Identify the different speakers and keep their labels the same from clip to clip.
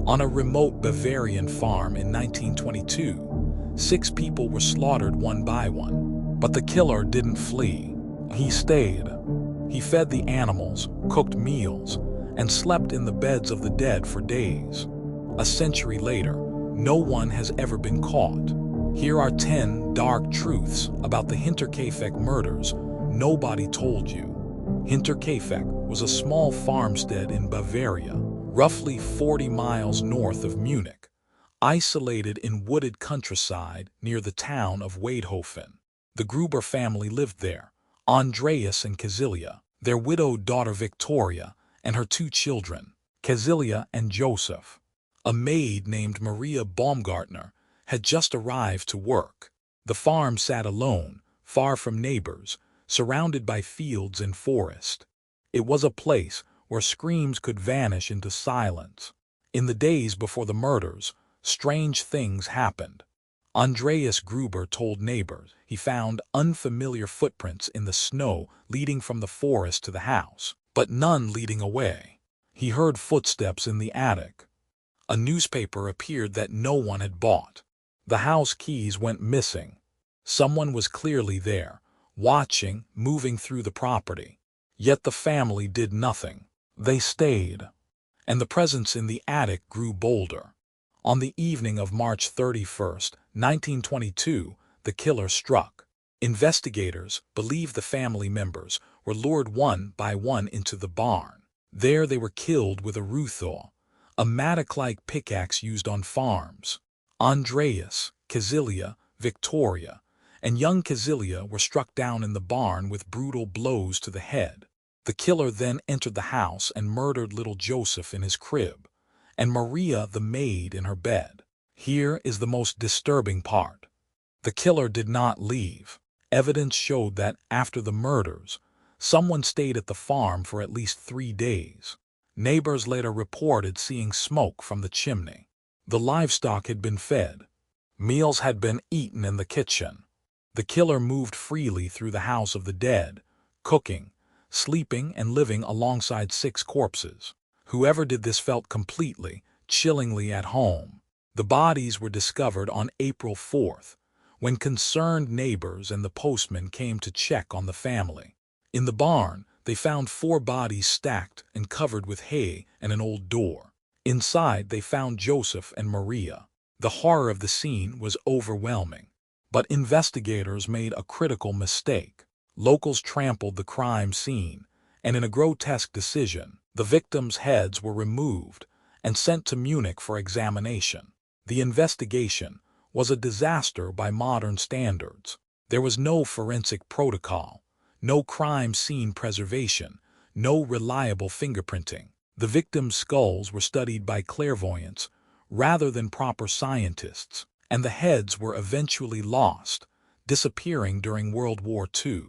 Speaker 1: On a remote Bavarian farm in 1922, 6 people were slaughtered one by one. But the killer didn't flee. He stayed. He fed the animals, cooked meals, and slept in the beds of the dead for days. A century later, no one has ever been caught. Here are 10 dark truths about the Hinterkaifeck murders nobody told you. Hinterkaifeck was a small farmstead in Bavaria, roughly 40 miles north of Munich, isolated in wooded countryside near the town of Weidhofen. The Gruber family lived there, Andreas and Cecilia, their widowed daughter Victoria, and her 2 children, Cecilia and Joseph. A maid named Maria Baumgartner had just arrived to work. The farm sat alone, far from neighbors, surrounded by fields and forest. It was a place where screams could vanish into silence. In the days before the murders, strange things happened. Andreas Gruber told neighbors he found unfamiliar footprints in the snow leading from the forest to the house, but none leading away. He heard footsteps in the attic. A newspaper appeared that no one had bought. The house keys went missing. Someone was clearly there, watching, moving through the property. Yet the family did nothing. They stayed. And the presence in the attic grew bolder. On the evening of March 31st, 1922, the killer struck. Investigators believe the family members were lured one by one into the barn. There they were killed with a ruthor, a mattock-like pickaxe used on farms. Andreas, Cecilia, Victoria, and young Cecilia were struck down in the barn with brutal blows to the head. The killer then entered the house and murdered little Joseph in his crib, and Maria the maid in her bed. Here is the most disturbing part. The killer did not leave. Evidence showed that after the murders, someone stayed at the farm for at least 3 days. Neighbors later reported seeing smoke from the chimney. The livestock had been fed. Meals had been eaten in the kitchen. The killer moved freely through the house of the dead, cooking, sleeping, and living alongside 6 corpses. Whoever did this felt completely, chillingly at home. The bodies were discovered on April 4th, when concerned neighbors and the postman came to check on the family. In the barn, they found 4 bodies stacked and covered with hay and an old door. Inside, they found Joseph and Maria. The horror of the scene was overwhelming. But investigators made a critical mistake. Locals trampled the crime scene, and in a grotesque decision, the victims' heads were removed and sent to Munich for examination. The investigation was a disaster by modern standards. There was no forensic protocol, no crime scene preservation, no reliable fingerprinting. The victims' skulls were studied by clairvoyants rather than proper scientists, and the heads were eventually lost, disappearing during World War II.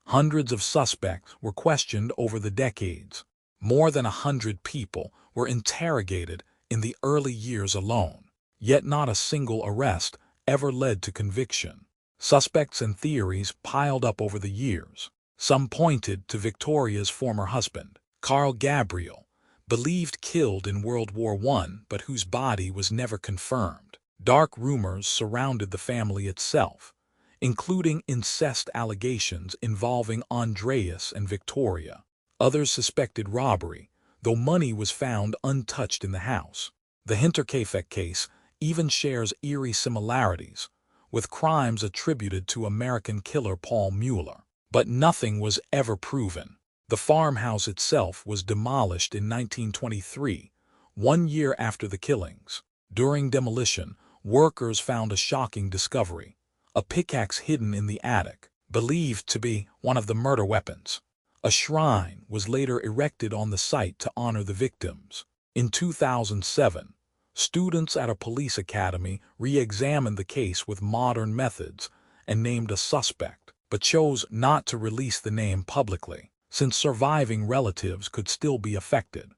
Speaker 1: Hundreds of suspects were questioned over the decades. More than 100 people were interrogated in the early years alone, yet not a single arrest ever led to conviction. Suspects and theories piled up over the years. Some pointed to Victoria's former husband, Carl Gabriel, believed killed in World War I but whose body was never confirmed. Dark rumors surrounded the family itself, including incest allegations involving Andreas and Victoria. Others suspected robbery, though money was found untouched in the house. The Hinterkaifeck case even shares eerie similarities with crimes attributed to American killer Paul Mueller. But nothing was ever proven. The farmhouse itself was demolished in 1923, 1 year after the killings. During demolition, workers found a shocking discovery: a pickaxe hidden in the attic, believed to be one of the murder weapons. A shrine was later erected on the site to honor the victims. In 2007, students at a police academy re-examined the case with modern methods and named a suspect, but chose not to release the name publicly, since surviving relatives could still be affected.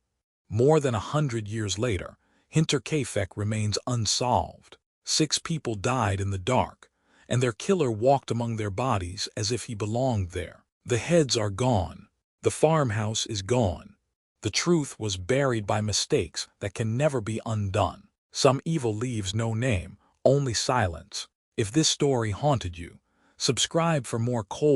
Speaker 1: More than 100 years later, Hinterkaifeck remains unsolved. 6 people died in the dark, and their killer walked among their bodies as if he belonged there. The heads are gone. The farmhouse is gone. The truth was buried by mistakes that can never be undone. Some evil leaves no name, only silence. If this story haunted you, subscribe for more cold